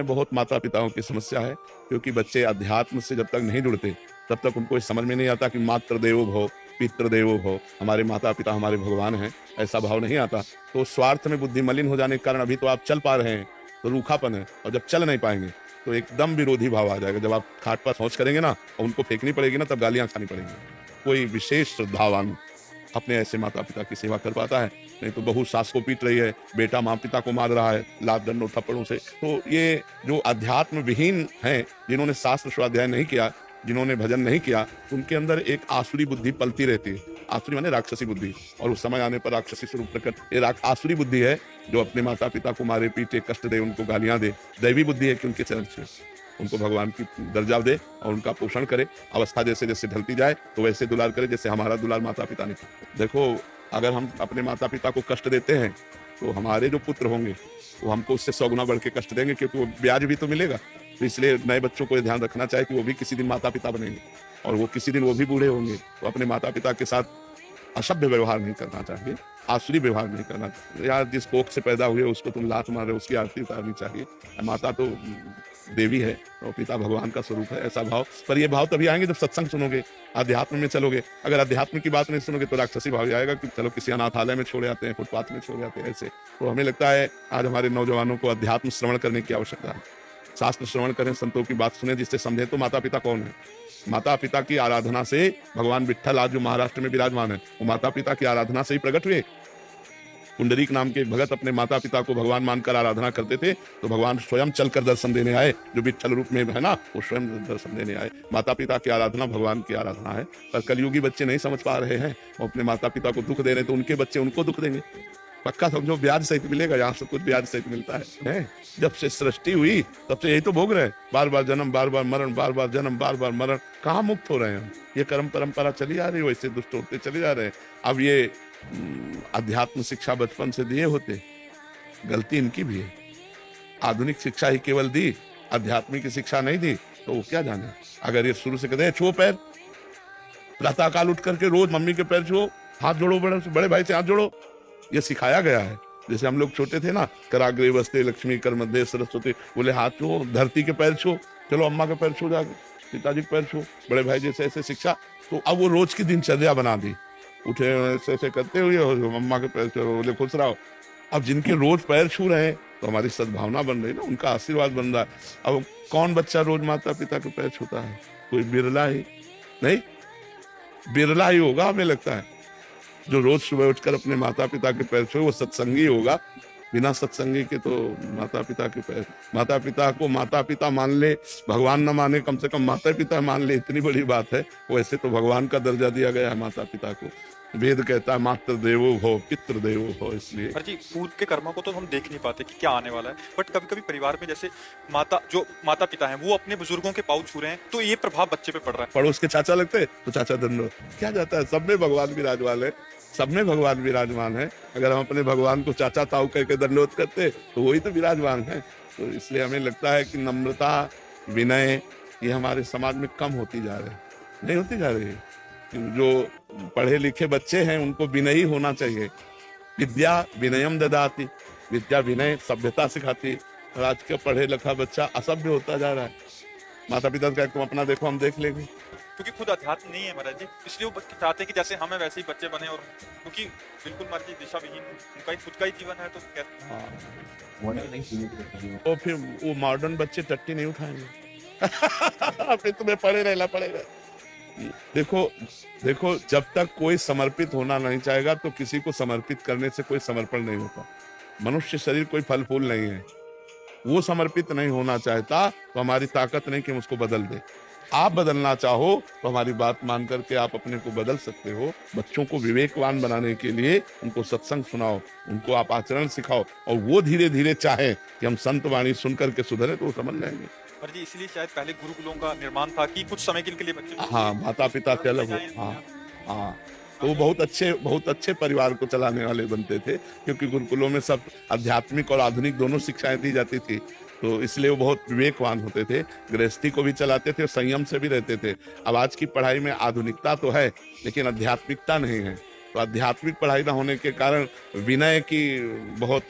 बहुत माता पिताओं की समस्या है, क्योंकि बच्चे अध्यात्म से जब तक नहीं जुड़ते तब तक उनको ये समझ में नहीं आता कि मातृ देवो भव, पितृ देवो भव, हमारे माता पिता हमारे भगवान हैं, ऐसा भाव नहीं आता। तो स्वार्थ में बुद्धि मलिन हो जाने के कारण अभी तो आप चल पा रहे हैं तो रूखापन है, और जब चल नहीं पाएंगे तो एकदम विरोधी भाव आ जाएगा। जब आप खाट पर शौच करेंगे ना और उनको फेंकनी पड़ेगी ना, तब गालियां खानी पड़ेंगी। कोई विशेष श्रद्धावान अपने ऐसे माता पिता की सेवा कर पाता है, नहीं तो बहू सास को पीट रही है, बेटा माँ पिता को मार रहा है लात डंडों थप्पड़ों से। तो ये जो अध्यात्म विहीन हैं, जिन्होंने शास्त्र स्वाध्याय नहीं किया, जिन्होंने भजन नहीं किया, उनके अंदर एक आसुरी बुद्धि पलती रहती है। आसुरी माने राक्षसी बुद्धि, और उस समय आने पर राक्षसी स्वरूप प्रकट। ये आसुरी बुद्धि है जो अपने माता पिता को मारे पीटे कष्ट दे, उनको गालियां दे। दैवी बुद्धि है कि उनके चरण छुए, उनको भगवान की दर्जा दे और उनका पोषण करे। अवस्था जैसे जैसे ढलती जाए तो वैसे दुलार करे, जैसे हमारा दुलार माता पिता ने। देखो, अगर हम अपने माता पिता को कष्ट देते हैं तो हमारे जो पुत्र होंगे वो हमको उससे 100 गुना बढ़ के कष्ट देंगे, क्योंकि वो ब्याज भी तो मिलेगा। तो इसलिए नए बच्चों को ध्यान रखना चाहिए कि वो भी किसी दिन माता पिता बनेंगे, और वो किसी दिन वो भी बूढ़े होंगे। तो अपने माता पिता के साथ असभ्य व्यवहार नहीं करना चाहिए, आसुरी व्यवहार नहीं करना चाहिए। यार, जिस कोख से पैदा हुए उसको तुम लात मार रहे हो, उसकी आरती उतारनी चाहिए। माता तो देवी है और पिता भगवान का स्वरूप है, ऐसा भाव। पर ये भाव तभी आएंगे जब सत्संग सुनोगे, अध्यात्म में चलोगे। अगर अध्यात्म की बात नहीं सुनोगे तो राक्षसी भाव आएगा कि चलो किसी अनाथालय में छोड़ आते हैं, फुटपाथ में छोड़ आते हैं, ऐसे। तो हमें लगता है आज हमारे नौजवानों को अध्यात्म श्रवण करने की आवश्यकता है। शास्त्र श्रवण करें, संतों की बात सुने, जिससे समझे तो माता पिता कौन है। माता पिता की आराधना से भगवान विट्ठल आज जो महाराष्ट्र में विराजमान है, वो माता पिता की आराधना से ही प्रकट हुए। पुंडरीक नाम के भगत अपने माता पिता को भगवान मानकर आराधना करते थे, तो भगवान स्वयं चलकर दर्शन देने आए। जो विट्ठल रूप में है ना, वो स्वयं दर्शन देने आए। माता पिता की आराधना भगवान की आराधना है। पर कलयुगी बच्चे नहीं समझ पा रहे हैं, वो अपने माता पिता को दुख दे रहे हैं, तो उनके बच्चे उनको दुख देंगे। पक्का समझो, ब्याज सहित मिलेगा। यहाँ सब कुछ ब्याज सहित मिलता है। जब से सृष्टि हुई तब से यही तो भोग रहे हैं, बार बार जन्म, बार बार मरण, बार बार जन्म, बार बार मरण। कहाँ मुक्त हो रहे हैं? ये कर्म परंपरा चली आ रही है, वैसे दुष्ट होते चले जा रहे हैं। अब ये अध्यात्म शिक्षा बचपन से दिए होते, गलती इनकी भी है। आधुनिक शिक्षा ही केवल दी, आध्यात्मिक की शिक्षा नहीं दी, तो वो क्या जाने। अगर ये शुरू से कहते हैं छुओ पैर, प्रातःकाल उठ करके रोज मम्मी के पैर छुओ, हाथ जोड़ो, बड़े भाई से हाथ जोड़ो, ये सिखाया गया है। जैसे हम लोग छोटे थे ना, कराग्रे वस्ते लक्ष्मी, कर मध्य सरस्वती, बोले हाथ छुओ, धरती के पैर छुओ, चलो अम्मा के पैर छू, जाके पिताजी के पैर छू, बड़े भाई जैसे ऐसे शिक्षा। तो अब वो रोज की दिनचर्या बना दी। उठे ऐसे ऐसे करते हुए अम्मा के पैर छू, बोले खुश रहो। अब जिनके रोज पैर छू रहे हैं तो हमारी सद्भावना बन रही ना, उनका आशीर्वाद बन रहा है। अब कौन बच्चा रोज माता पिता के पैर छूता है? कोई बिरला ही, नहीं बिरला ही होगा हमें लगता है जो रोज सुबह उठकर अपने माता पिता के पैर छुए। वो सत्संगी होगा, बिना सत्संगी के तो माता पिता के पैर। माता पिता को माता पिता मान ले, भगवान न माने, कम से कम माता पिता मान ले, इतनी बड़ी बात है। वैसे तो भगवान का दर्जा दिया गया है माता पिता को। वेद कहता है मातृ देवो भव, पितृ देवो भव। इसलिए पर जी, पूर्व के कर्मों को तो हम देख नहीं पाते कि क्या आने वाला है, बट कभी कभी परिवार में जैसे माता पिता हैं, वो अपने बुजुर्गों के पाँव छू रहे हैं, तो ये प्रभाव बच्चे पे पड़ रहा है। पड़ोस के चाचा लगते तो चाचा दंडो, क्या जाता है। सब में भगवान विराजमान है, सब में भगवान विराजमान है। अगर हम अपने भगवान को चाचा ताऊ करके दंडोत करते तो वही तो विराजमान है। तो इसलिए हमें लगता है कि नम्रता, विनय, ये हमारे समाज में कम होती जा रही है, नहीं होती जा रही है। जो पढ़े लिखे बच्चे हैं उनको विनयी होना चाहिए। विद्या विनयम ददाति, विद्या विनय सभ्यता सिखाती। और आज का पढ़े लिखा बच्चा असभ्य होता जा रहा है। माता पिता का तुम अपना देखो, हम देख लेंगे। क्योंकि खुद अध्यात्म नहीं है महाराज जी, इसलिए वो बच्चे चाहते हैं कि जैसे हमें वैसे ही बच्चे बने, और क्योंकि बिल्कुल मर्जी दिशा विहीन, उनका ही खुद का ही जीवन है, तो तो फिर वो मॉडर्न बच्चे टट्टी नहीं उठाएंगे। फिर तुम्हें पढ़े रहना पड़ेगा। देखो, जब तक कोई समर्पित होना नहीं चाहेगा तो किसी को समर्पित करने से कोई समर्पण नहीं होता। मनुष्य शरीर कोई फल फूल नहीं है। वो समर्पित नहीं होना चाहता तो हमारी ताकत नहीं कि हम उसको बदल दे। आप बदलना चाहो तो हमारी बात मान करके आप अपने को बदल सकते हो। बच्चों को विवेकवान बनाने के लिए उनको सत्संग सुनाओ, उनको आप आचरण सिखाओ, और वो धीरे धीरे चाहे कि हम संत वाणी सुन करके सुधरे तो वो समझ जाएंगे। पर जी, इसलिए शायद पहले गुरुकुलों का निर्माण था कि कुछ समय के लिए बच्चे, हाँ, माता पिता के अलग हो। हाँ, तो वो बहुत अच्छे परिवार को चलाने वाले बनते थे, क्योंकि गुरुकुलों में सब आध्यात्मिक और आधुनिक दोनों शिक्षाएं दी जाती थी। तो इसलिए वो बहुत विवेकवान होते थे, गृहस्थी को भी चलाते थे और संयम से भी रहते थे। अब आज की पढ़ाई में आधुनिकता तो है लेकिन आध्यात्मिकता नहीं है। तो आध्यात्मिक पढ़ाई न होने के कारण विनय की बहुत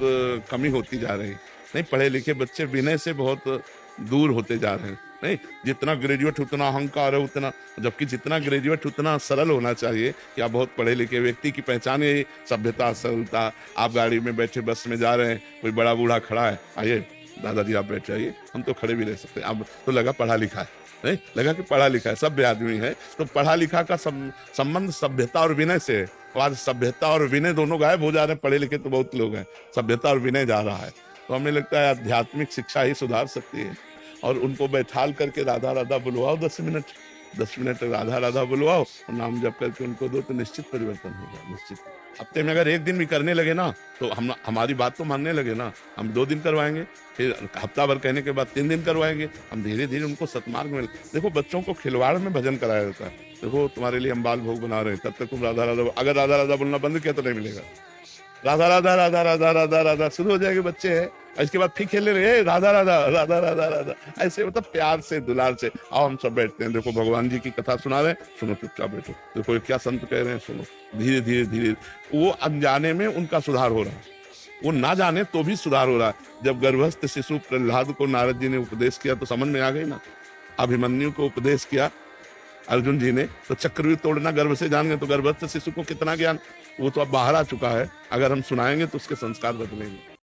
कमी होती जा रही। नहीं, पढ़े लिखे बच्चे विनय से बहुत दूर होते जा रहे हैं। नहीं, जितना ग्रेजुएट उतना अहंकार है, उतना, जबकि जितना ग्रेजुएट उतना सरल होना चाहिए कि आप बहुत पढ़े लिखे व्यक्ति की पहचान यही सभ्यता, सरलता। आप गाड़ी में बैठे, बस में जा रहे हैं, कोई बड़ा बूढ़ा खड़ा है, आइए दादाजी आप बैठ जाइए, हम तो खड़े भी रह सकते हैं, अब तो लगा पढ़ा लिखा है, नहीं लगा कि पढ़ा लिखा है, सभ्य आदमी है। तो पढ़ा लिखा का संबंध सभ्यता और विनय से है। और आज सभ्यता और विनय दोनों गायब हो जा रहे हैं। पढ़े लिखे तो बहुत लोग हैं, सभ्यता और विनय जा रहा है। तो हमें लगता है आध्यात्मिक शिक्षा ही सुधार सकती है। और उनको बैठाल करके राधा राधा बुलवाओ 10 मिनट राधा राधा बुलवाओ और नाम जप करके उनको दो, तो निश्चित परिवर्तन होगा, निश्चित। हफ्ते में अगर एक दिन भी करने लगे ना, तो हम हमारी बात तो मानने लगे ना, हम 2 दिन करवाएंगे, फिर हफ्ता भर कहने के बाद 3 दिन करवाएंगे, हम धीरे धीरे उनको सतमार्ग में। देखो, बच्चों को खिलवाड़ में भजन कराया जाता है। देखो, तुम्हारे लिए हम बाल भोग बना रहे हैं, तब तक तुम राधा राधा, अगर राधा राधा बोलना बंद किया तो नहीं मिलेगा। राधा राधा राधा राधा राधा राधा शुरू हो जाएंगे बच्चे हैं, इसके बाद फिर खेलने लगे राधा राधा राधा राधा राधा, ऐसे मतलब प्यार से, दुलार से। आओ हम सब बैठते हैं, देखो भगवान जी की कथा सुना रहे हैं, सुनो चुपचाप बैठो, देखो ये क्या संत कह रहे हैं, सुनो। धीरे धीरे धीरे वो अनजाने में उनका सुधार हो रहा है, वो ना जाने तो भी सुधार हो रहा है। जब गर्भस्थ शिशु प्रहलाद को नारद जी ने उपदेश किया तो समझ में आ गई ना। अभिमन्यु को उपदेश किया अर्जुन जी ने, तो चक्रव्यूह तोड़ना गर्भ से जान गए, तो गर्भस्थ शिशु को कितना ज्ञान, वो तो अब बाहर आ चुका है। अगर हम सुनाएंगे तो उसके संस्कार बदलेंगे।